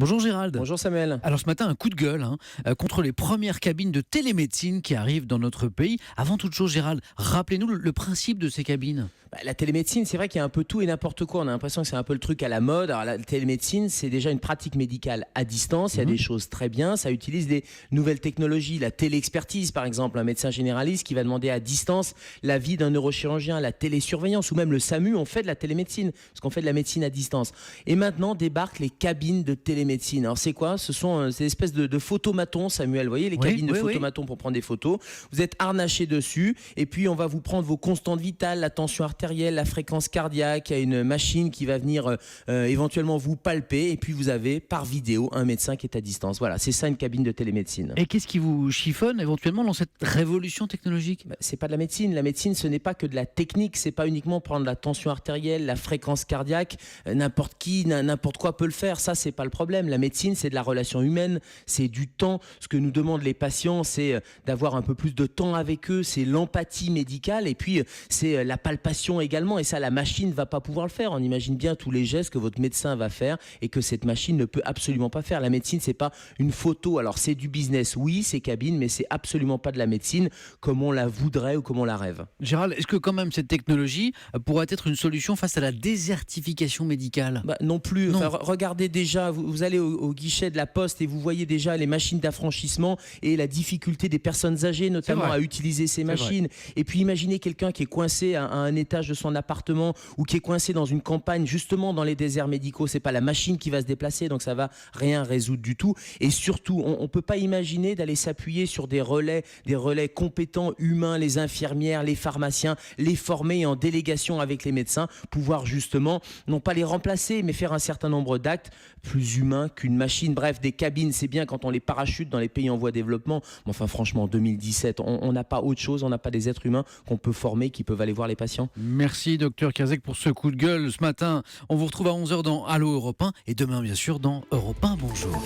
Bonjour Gérald. Bonjour Samuel. Alors ce matin, un coup de gueule contre les premières cabines de télémédecine qui arrivent dans notre pays. Avant toute chose, Gérald, rappelez-nous le principe de ces cabines. La télémédecine, c'est vrai qu'il y a un peu tout et n'importe quoi. On a l'impression que c'est un peu le truc à la mode. Alors la télémédecine, c'est déjà une pratique médicale à distance. Il y a des choses très bien. Ça utilise des nouvelles technologies. La téléexpertise, par exemple, un médecin généraliste qui va demander à distance l'avis d'un neurochirurgien, la télésurveillance ou même le SAMU. On fait de la télémédecine parce qu'on fait de la médecine à distance. Et maintenant débarquent les cabines de télémédecine. Alors c'est quoi ? Ce sont ces espèces de photomatons, Samuel. Vous voyez les cabines de photomatons pour prendre des photos. Vous êtes harnaché dessus et puis on va vous prendre vos constantes vitales, la tension artérielle, la fréquence cardiaque. Il y a une machine qui va venir éventuellement vous palper et puis vous avez par vidéo un médecin qui est à distance. Voilà, c'est ça une cabine de télémédecine. Et qu'est-ce qui vous chiffonne éventuellement dans cette révolution technologique ? C'est pas de la médecine. La médecine, ce n'est pas que de la technique. C'est pas uniquement prendre la tension artérielle, la fréquence cardiaque. N'importe qui, n'importe quoi peut le faire. Ça, c'est pas le problème. La médecine, c'est de la relation humaine, c'est du temps. Ce que nous demandent les patients, c'est d'avoir un peu plus de temps avec eux. C'est l'empathie médicale et puis c'est la palpation également. Et ça, la machine ne va pas pouvoir le faire. On imagine bien tous les gestes que votre médecin va faire et que cette machine ne peut absolument pas faire. La médecine, c'est pas une photo. Alors, c'est du business, oui, c'est cabine, mais c'est absolument pas de la médecine comme on la voudrait ou comme on la rêve. Gérald, est-ce que quand même cette technologie pourrait être une solution face à la désertification médicale ? Non plus. Non. Enfin, regardez déjà, vous allez au guichet de la Poste et vous voyez déjà les machines d'affranchissement et la difficulté des personnes âgées notamment à utiliser ces machines. Et puis imaginez quelqu'un qui est coincé à un étage de son appartement ou qui est coincé dans une campagne justement dans les déserts médicaux. C'est pas la machine qui va se déplacer, donc ça va rien résoudre du tout. Et surtout, on peut pas imaginer d'aller s'appuyer sur des relais compétents humains, les infirmières, les pharmaciens, les former en délégation avec les médecins, pouvoir justement non pas les remplacer, mais faire un certain nombre d'actes plus humains qu'une machine. Bref, des cabines, c'est bien quand on les parachute dans les pays en voie de développement. Mais enfin, franchement, en 2017, on n'a pas autre chose, on n'a pas des êtres humains qu'on peut former, qui peuvent aller voir les patients. Merci, docteur Kazek, pour ce coup de gueule ce matin. On vous retrouve à 11h dans Allo Europe 1 et demain, bien sûr, dans Europe 1 Bonjour.